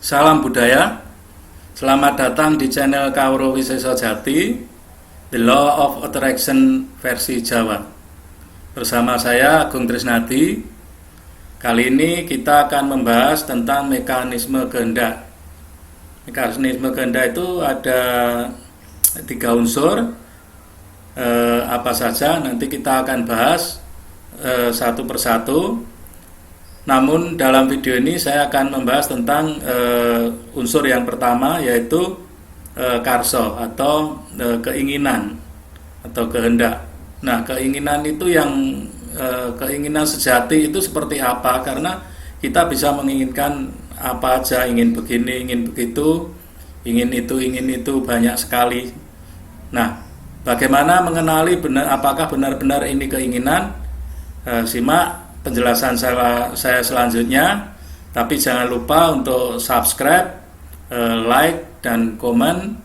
Salam budaya, selamat datang di channel Kawruh Wisesa Jati, The Law of Attraction versi Jawa. Bersama saya Agung Trisnadi. Kali ini kita akan membahas tentang mekanisme kehendak. Mekanisme kehendak itu ada 3 unsur. Apa saja nanti kita akan bahas satu persatu. Namun dalam video ini saya akan membahas tentang unsur yang pertama, yaitu karso atau keinginan atau kehendak. Nah, keinginan itu keinginan sejati itu seperti apa? Karena kita bisa menginginkan apa aja, ingin begini, ingin begitu, ingin itu banyak sekali. Nah, bagaimana mengenali apakah benar-benar ini keinginan? Simak penjelasan saya selanjutnya, tapi jangan lupa untuk subscribe, like, dan komen.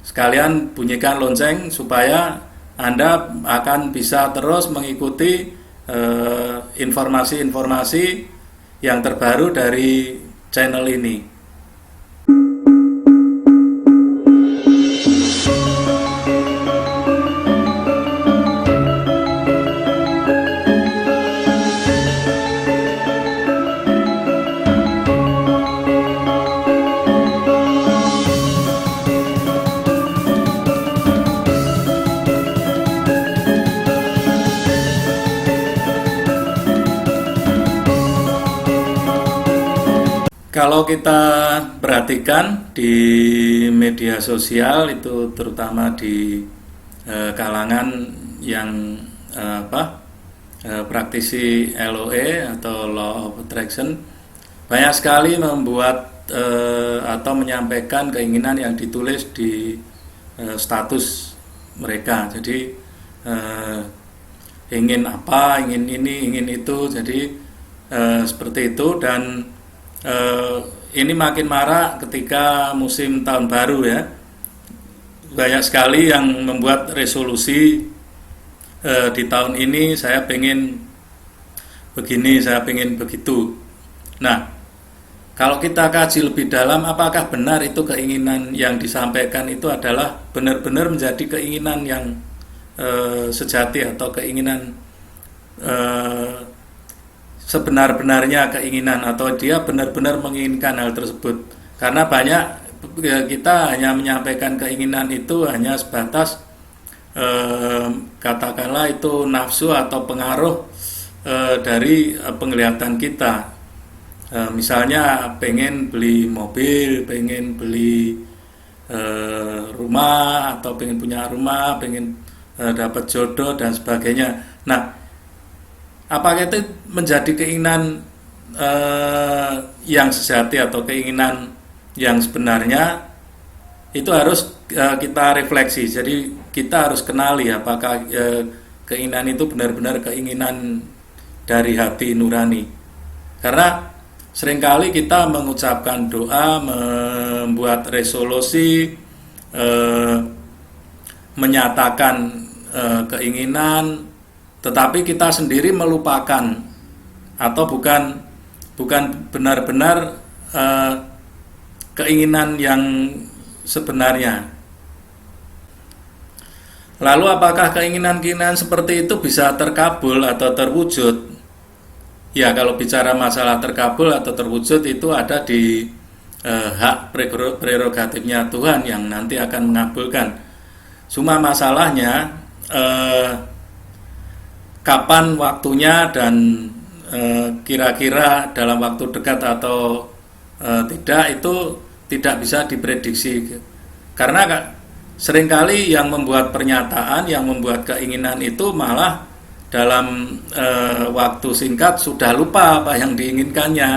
Sekalian bunyikan lonceng supaya Anda akan bisa terus mengikuti informasi-informasi yang terbaru dari channel ini. Kalau kita perhatikan di media sosial itu, terutama di kalangan yang praktisi LOA atau Law of Attraction, banyak sekali membuat atau menyampaikan keinginan yang ditulis di status mereka. Jadi ingin apa, ingin ini, ingin itu. Jadi seperti itu. Dan ini makin marak ketika musim tahun baru ya. Banyak sekali yang membuat resolusi di tahun ini, saya pengen begini, saya pengen begitu. Nah, kalau kita kaji lebih dalam, apakah benar itu keinginan yang disampaikan itu adalah benar-benar menjadi keinginan yang sejati atau keinginan sebenar-benarnya keinginan, atau dia benar-benar menginginkan hal tersebut. Karena banyak kita hanya menyampaikan keinginan itu hanya sebatas katakanlah itu nafsu atau pengaruh dari penglihatan kita. Misalnya pengen beli mobil, pengen beli rumah, atau pengen punya rumah, pengen dapat jodoh dan sebagainya. Nah, apakah itu menjadi keinginan yang sejati atau keinginan yang sebenarnya? Itu harus kita refleksi. Jadi kita harus kenali apakah keinginan itu benar-benar keinginan dari hati nurani. Karena seringkali kita mengucapkan doa, membuat resolusi, menyatakan keinginan, tetapi kita sendiri melupakan atau bukan benar-benar keinginan yang sebenarnya. Lalu apakah keinginan-keinginan seperti itu bisa terkabul atau terwujud? Ya, kalau bicara masalah terkabul atau terwujud itu ada di hak prerogatifnya Tuhan yang nanti akan mengabulkan. Cuma masalahnya kapan waktunya, dan kira-kira dalam waktu dekat atau tidak, itu tidak bisa diprediksi. Karena seringkali yang membuat pernyataan, yang membuat keinginan itu malah dalam waktu singkat sudah lupa apa yang diinginkannya,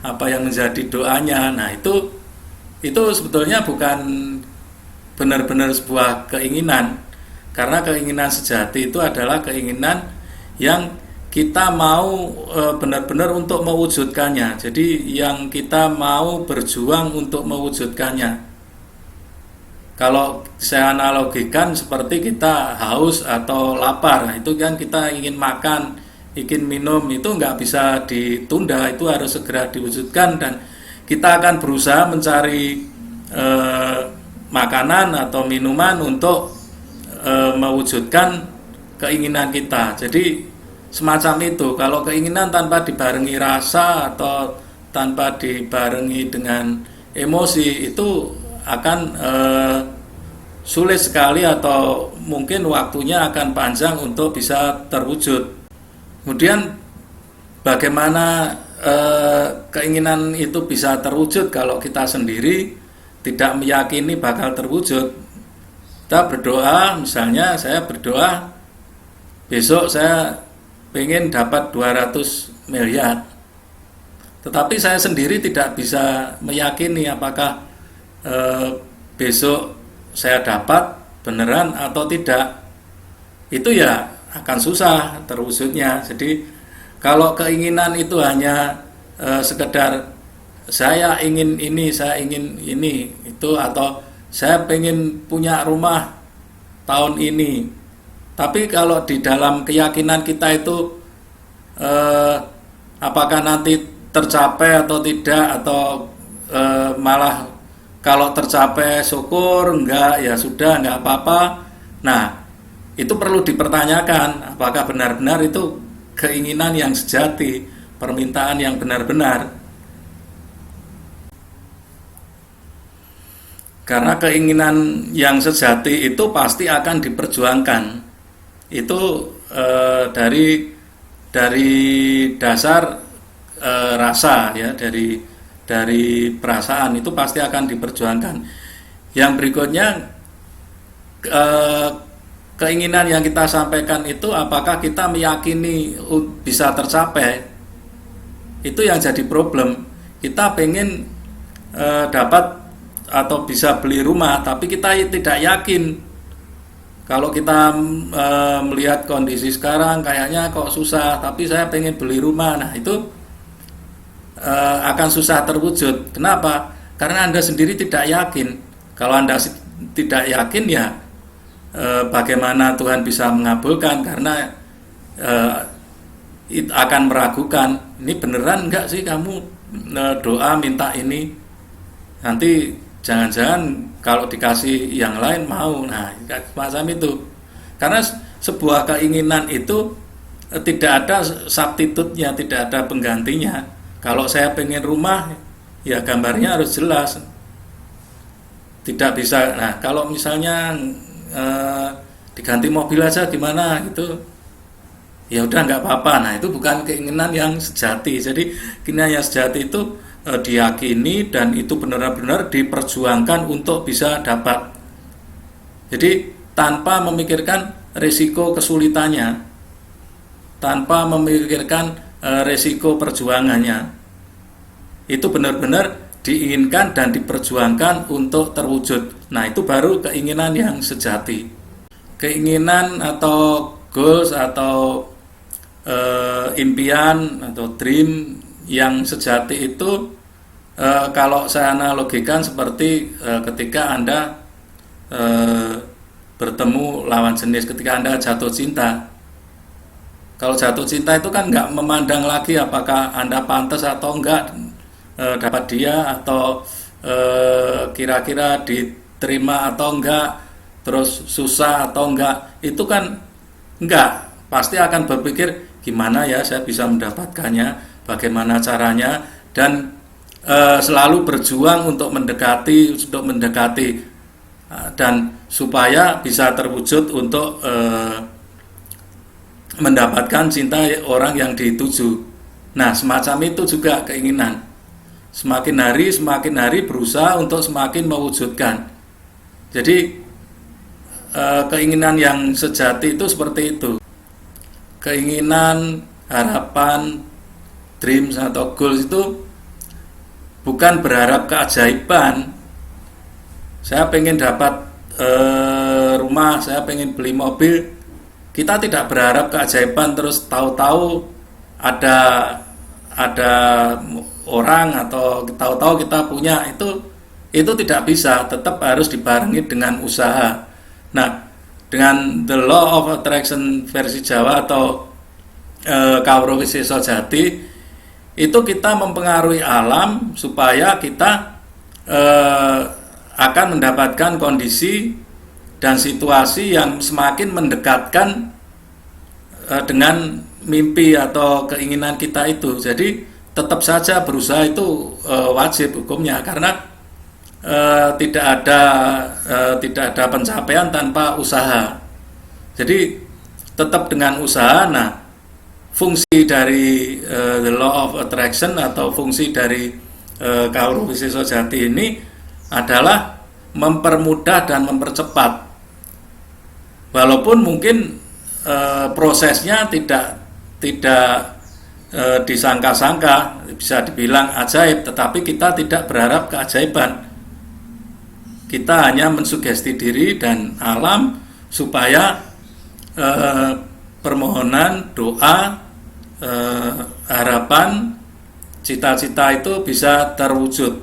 apa yang menjadi doanya. Nah, itu sebetulnya bukan benar-benar sebuah keinginan. Karena keinginan sejati itu adalah keinginan yang kita mau benar-benar untuk mewujudkannya. Jadi yang kita mau berjuang untuk mewujudkannya. Kalau saya analogikan seperti kita haus atau lapar, itu kan kita ingin makan, ingin minum, itu nggak bisa ditunda, itu harus segera diwujudkan. Dan kita akan berusaha mencari makanan atau minuman untuk mewujudkan keinginan kita. Jadi semacam itu. Kalau keinginan tanpa dibarengi rasa atau tanpa dibarengi dengan emosi, itu akan sulit sekali atau mungkin waktunya akan panjang untuk bisa terwujud. Kemudian bagaimana keinginan itu bisa terwujud kalau kita sendiri tidak meyakini bakal terwujud? Kita berdoa, misalnya saya berdoa besok saya pengen dapat 200 miliar, tetapi saya sendiri tidak bisa meyakini apakah besok saya dapat beneran atau tidak. Itu ya akan susah terwujudnya. Jadi kalau keinginan itu hanya sekedar saya ingin ini, saya ingin ini, itu, atau saya pengen punya rumah tahun ini, tapi kalau di dalam keyakinan kita itu apakah nanti tercapai atau tidak, atau malah kalau tercapai syukur, enggak ya sudah, enggak apa-apa. Nah, itu perlu dipertanyakan apakah benar-benar itu keinginan yang sejati, permintaan yang benar-benar. Karena keinginan yang sejati itu pasti akan diperjuangkan. Itu dari dasar rasa ya, dari perasaan itu pasti akan diperjuangkan. Yang berikutnya, keinginan yang kita sampaikan itu apakah kita meyakini bisa tercapai? Itu yang jadi problem. Kita pengen dapat atau bisa beli rumah, tapi kita tidak yakin. Kalau kita melihat kondisi sekarang kayaknya kok susah, tapi saya pengen beli rumah. Nah, itu akan susah terwujud. Kenapa? Karena Anda sendiri tidak yakin. Kalau Anda tidak yakin, ya bagaimana Tuhan bisa mengabulkan? Karena akan meragukan, ini beneran enggak sih kamu doa minta ini? Nanti jangan-jangan kalau dikasih yang lain mau. Nah, macam itu. Karena sebuah keinginan itu tidak ada substitutnya, tidak ada penggantinya. Kalau saya pengen rumah, ya gambarnya harus jelas. Tidak bisa. Nah, kalau misalnya diganti mobil aja gimana gitu, ya udah nggak apa-apa. Nah, itu bukan keinginan yang sejati. Jadi keinginan yang sejati itu diyakini dan itu benar-benar diperjuangkan untuk bisa dapat. Jadi tanpa memikirkan risiko kesulitannya, tanpa memikirkan resiko perjuangannya, itu benar-benar diinginkan dan diperjuangkan untuk terwujud. Nah, itu baru keinginan yang sejati. Keinginan atau goals atau impian atau dream yang sejati itu kalau saya analogikan seperti ketika Anda bertemu lawan jenis, ketika Anda jatuh cinta. Kalau jatuh cinta itu kan nggak memandang lagi apakah Anda pantas atau enggak dapat dia, atau kira-kira diterima atau enggak, terus susah atau enggak. Itu kan enggak, pasti akan berpikir gimana ya saya bisa mendapatkannya, bagaimana caranya, dan selalu berjuang untuk mendekati dan supaya bisa terwujud untuk mendapatkan cinta orang yang dituju. Nah, semacam itu juga keinginan. Semakin hari berusaha untuk semakin mewujudkan. Jadi keinginan yang sejati itu seperti itu. Keinginan, harapan, dreams atau goals itu bukan berharap keajaiban. Saya pengen dapat rumah, saya pengen beli mobil. Kita tidak berharap keajaiban terus tahu-tahu ada orang atau tahu-tahu kita punya. Itu tidak bisa, tetap harus dibarengi dengan usaha. Nah, dengan the law of attraction versi Jawa atau Kawruh Wisesa Jati, itu kita mempengaruhi alam supaya kita akan mendapatkan kondisi dan situasi yang semakin mendekatkan dengan mimpi atau keinginan kita itu. Jadi tetap saja berusaha itu wajib hukumnya, karena tidak ada pencapaian tanpa usaha. Jadi tetap dengan usaha. Nah, fungsi dari the law of attraction atau fungsi dari Kawruh Wisesa Jati ini adalah mempermudah dan mempercepat. Walaupun mungkin prosesnya tidak disangka-sangka, bisa dibilang ajaib, tetapi kita tidak berharap keajaiban. Kita hanya mensugesti diri dan alam supaya permohonan, doa, harapan, cita-cita itu bisa terwujud.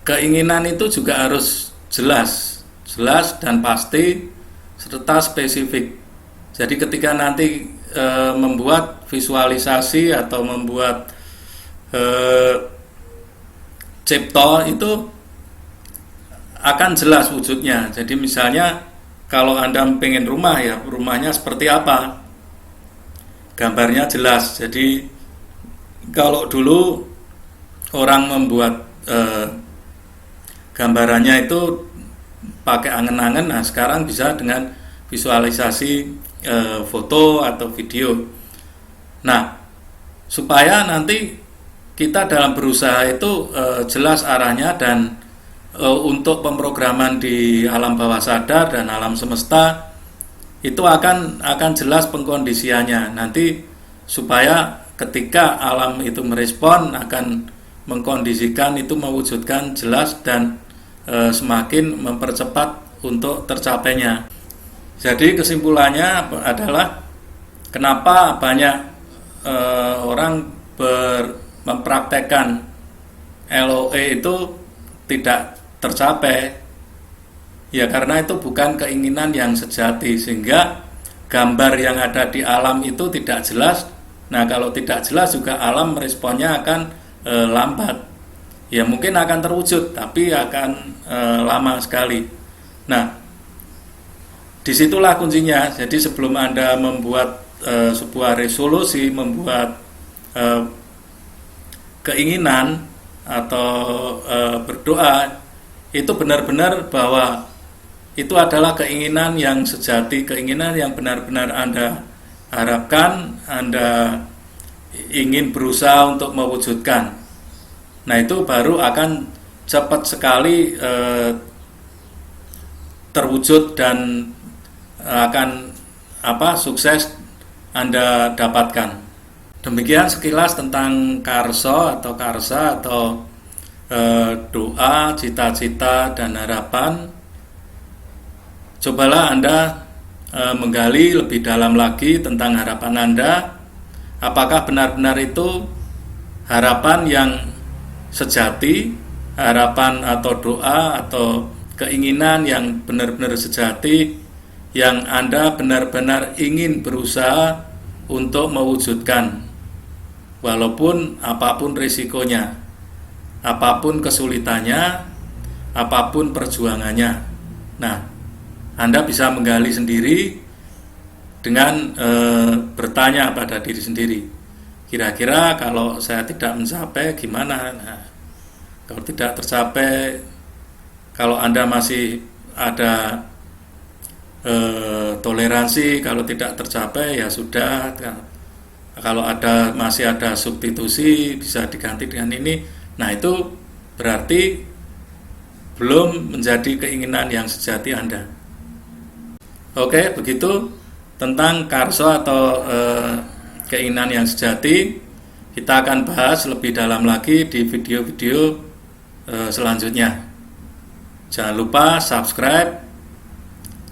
Keinginan itu juga harus jelas dan pasti serta spesifik. Jadi ketika nanti membuat visualisasi atau membuat cipta itu akan jelas wujudnya. Jadi misalnya kalau Anda pengen rumah, ya rumahnya seperti apa, gambarnya jelas. Jadi kalau dulu orang membuat gambarannya itu pakai angen-angen, nah sekarang bisa dengan visualisasi foto atau video. Nah, supaya nanti kita dalam berusaha itu jelas arahnya, dan untuk pemrograman di alam bawah sadar dan alam semesta itu akan jelas pengkondisiannya nanti, supaya ketika alam itu merespon akan mengkondisikan itu mewujudkan jelas dan semakin mempercepat untuk tercapainya. Jadi kesimpulannya adalah kenapa banyak orang mempraktekkan LOE itu tidak tercapai, ya karena itu bukan keinginan yang sejati, sehingga gambar yang ada di alam itu tidak jelas. Nah, kalau tidak jelas juga alam meresponnya akan lambat. Ya mungkin akan terwujud, tapi akan lama sekali. Nah, disitulah kuncinya. Jadi sebelum Anda membuat sebuah resolusi, membuat keinginan atau berdoa, itu benar-benar bahwa itu adalah keinginan yang sejati, keinginan yang benar-benar Anda harapkan, Anda ingin berusaha untuk mewujudkan. Nah, itu baru akan cepat sekali terwujud dan akan sukses Anda dapatkan. Demikian sekilas tentang karso atau karsa atau doa, cita-cita, dan harapan. Cobalah Anda menggali lebih dalam lagi tentang harapan Anda. Apakah benar-benar itu harapan yang sejati, harapan atau doa atau keinginan yang benar-benar sejati, yang Anda benar-benar ingin berusaha untuk mewujudkan, walaupun apapun risikonya, apapun kesulitannya, apapun perjuangannya. Nah, Anda bisa menggali sendiri dengan bertanya pada diri sendiri, kira-kira kalau saya tidak mencapai gimana? Nah, kalau tidak tercapai, kalau Anda masih ada toleransi, kalau tidak tercapai ya sudah. Kalau masih ada substitusi, bisa diganti dengan ini. Nah, itu berarti belum menjadi keinginan yang sejati Anda. Oke, begitu tentang karso atau keinginan yang sejati. Kita akan bahas lebih dalam lagi di video-video selanjutnya. Jangan lupa subscribe,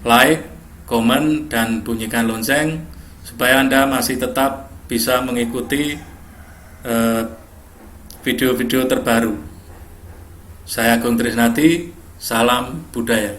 like, komen, dan bunyikan lonceng supaya Anda masih tetap bisa mengikuti video-video terbaru. Saya Agung Trisnadi, salam budaya.